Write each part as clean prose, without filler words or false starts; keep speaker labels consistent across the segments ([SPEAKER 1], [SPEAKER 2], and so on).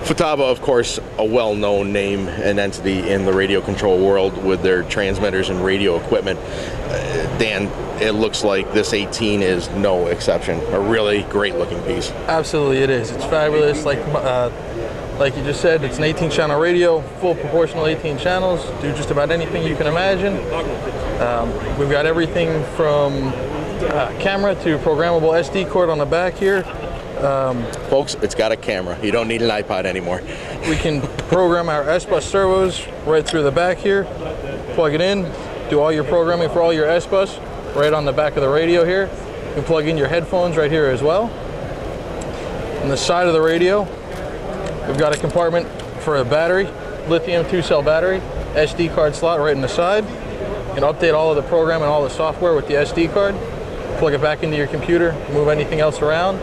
[SPEAKER 1] Futaba, of course, a well-known name and entity in the radio control world with their transmitters and radio equipment. Dan, it looks like this 18 is no exception. A really great-looking piece.
[SPEAKER 2] Absolutely, it is. It's fabulous. Like you just said, it's an 18-channel radio, full proportional 18 channels. Do just about anything you can imagine. We've got everything from camera to programmable SD card on the back here.
[SPEAKER 1] Folks, it's got a camera. You don't need an iPod anymore.
[SPEAKER 2] We can program our S-Bus servos right through the back here. Plug it in, do all your programming for all your S-Bus right on the back of the radio here. You can plug in your headphones right here as well. On the side of the radio, we've got a compartment for a battery, lithium 2-cell battery, SD card slot right in the side. You can update all of the program and all the software with the SD card. Plug it back into your computer, move anything else around.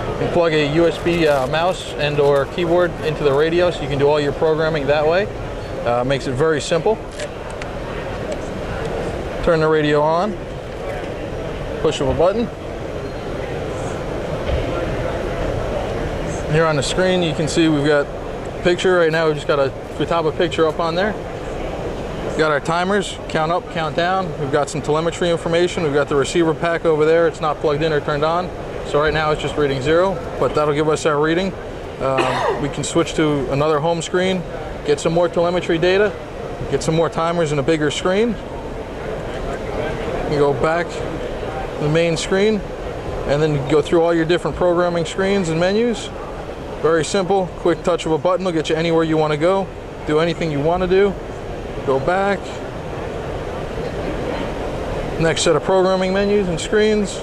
[SPEAKER 2] You can plug a USB mouse and or keyboard into the radio so you can do all your programming that way. Makes it very simple. Turn the radio on, push of a button. Here on the screen you can see we've got a picture right now. We've just got a Futaba picture up on there. We've got our timers, count up, count down. We've got some telemetry information. We've got the receiver pack over there. It's not plugged in or turned on. So right now it's just reading 0, but that'll give us our reading. We can switch to another home screen, get some more telemetry data, get some more timers and a bigger screen. You go back to the main screen, and then you go through all your different programming screens and menus. Very simple, quick touch of a button will get you anywhere you want to go. Do anything you want to do. Go back. Next set of programming menus and screens.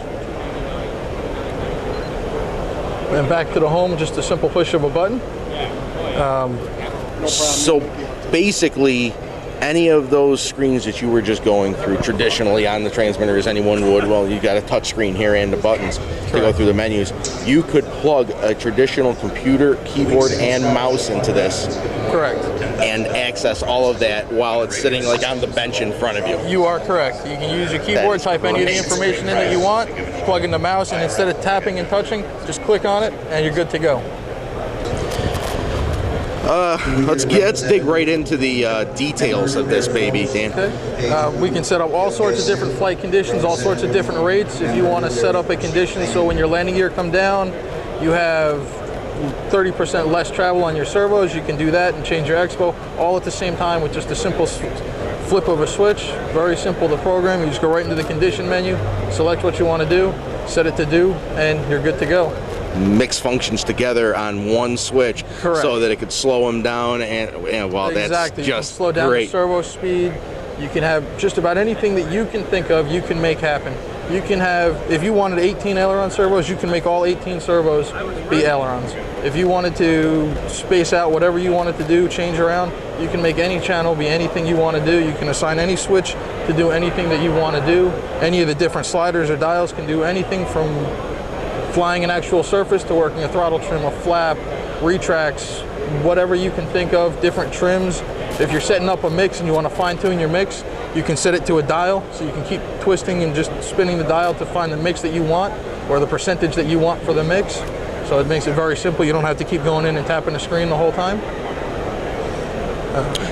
[SPEAKER 2] And back to the home, just a simple push of a button.
[SPEAKER 1] So basically, any of those screens that you were just going through traditionally on the transmitter, as anyone would, well, you got a touch screen here and the buttons to go through the menus. You could plug a traditional computer, keyboard, and mouse into this.
[SPEAKER 2] Correct.
[SPEAKER 1] And access all of that while it's sitting like on the bench in front of you.
[SPEAKER 2] You are correct. You can use your keyboard, type any of the information in that you want, plug in the mouse, and instead of tapping and touching, just click on it, and you're good to go.
[SPEAKER 1] Let's dig right into the details of this baby, Dan.
[SPEAKER 2] Okay. We can set up all sorts of different flight conditions, all sorts of different rates. If you want to set up a condition so when your landing gear come down, you have 30% less travel on your servos, you can do that and change your expo all at the same time with just a simple flip of a switch. Very simple to program. You just go right into the condition menu, select what you want to do, set it to do, and you're good to go.
[SPEAKER 1] Mix functions together on one switch.
[SPEAKER 2] Correct.
[SPEAKER 1] So that it could slow them down, and well,
[SPEAKER 2] exactly.
[SPEAKER 1] That's just
[SPEAKER 2] you can slow down
[SPEAKER 1] great.
[SPEAKER 2] The servo speed. You can have just about anything that you can think of, you can make happen. You can have, if you wanted 18 aileron servos, you can make all 18 servos be ailerons. If you wanted to space out whatever you wanted to do, change around, you can make any channel be anything you want to do. You can assign any switch to do anything that you want to do. Any of the different sliders or dials can do anything from flying an actual surface to working a throttle trim, a flap, retracts, whatever you can think of, different trims. If you're setting up a mix and you want to fine tune your mix, you can set it to a dial, so you can keep twisting and just spinning the dial to find the mix that you want or the percentage that you want for the mix. So it makes it very simple. You don't have to keep going in and tapping the screen the whole time.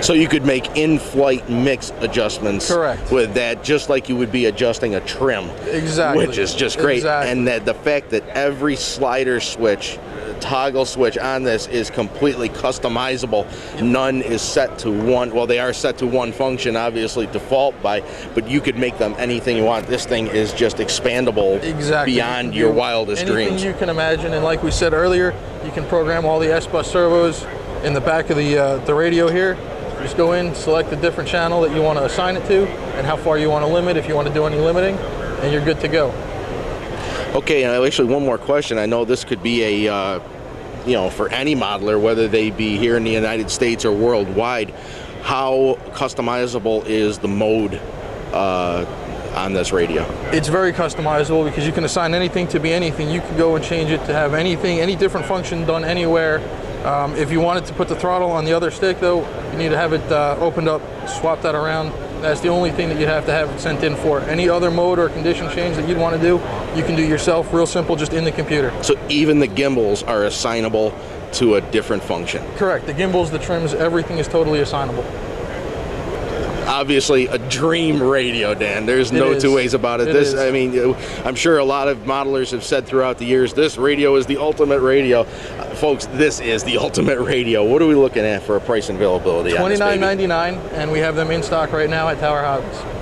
[SPEAKER 1] So you could make in-flight mix adjustments.
[SPEAKER 2] Correct.
[SPEAKER 1] With that, just like you would be adjusting a trim.
[SPEAKER 2] Exactly.
[SPEAKER 1] Which is just great.
[SPEAKER 2] Exactly.
[SPEAKER 1] And that the fact that every slider switch, toggle switch on this is completely customizable. None is set to one. Well, they are set to one function, obviously default but you could make them anything you want. This thing is just expandable.
[SPEAKER 2] Exactly.
[SPEAKER 1] Beyond your wildest dreams.
[SPEAKER 2] Anything you can imagine, and like we said earlier, you can program all the S-Bus servos in the back of the radio here. Just go in, select the different channel that you want to assign it to, and how far you want to limit if you want to do any limiting, and you're good to go.
[SPEAKER 1] Okay, and actually one more question. I know this could be a, for any modeler, whether they be here in the United States or worldwide, how customizable is the mode on this radio?
[SPEAKER 2] It's very customizable because you can assign anything to be anything. You can go and change it to have anything, any different function done anywhere. If you wanted to put the throttle on the other stick, though, you need to have it opened up, swap that around. That's the only thing that you'd have to have it sent in for. Any other mode or condition change that you'd want to do, you can do yourself, real simple, just in the computer.
[SPEAKER 1] So even the gimbals are assignable to a different function.
[SPEAKER 2] Correct. The gimbals, the trims, everything is totally assignable.
[SPEAKER 1] Obviously a dream radio, Dan. There's no two ways about it. I mean, I'm sure a lot of modelers have said throughout the years, this radio is the ultimate radio. Folks, this is the ultimate radio. What are we looking at for a price and availability on this baby?
[SPEAKER 2] $29.99, and we have them in stock right now at Tower Houses.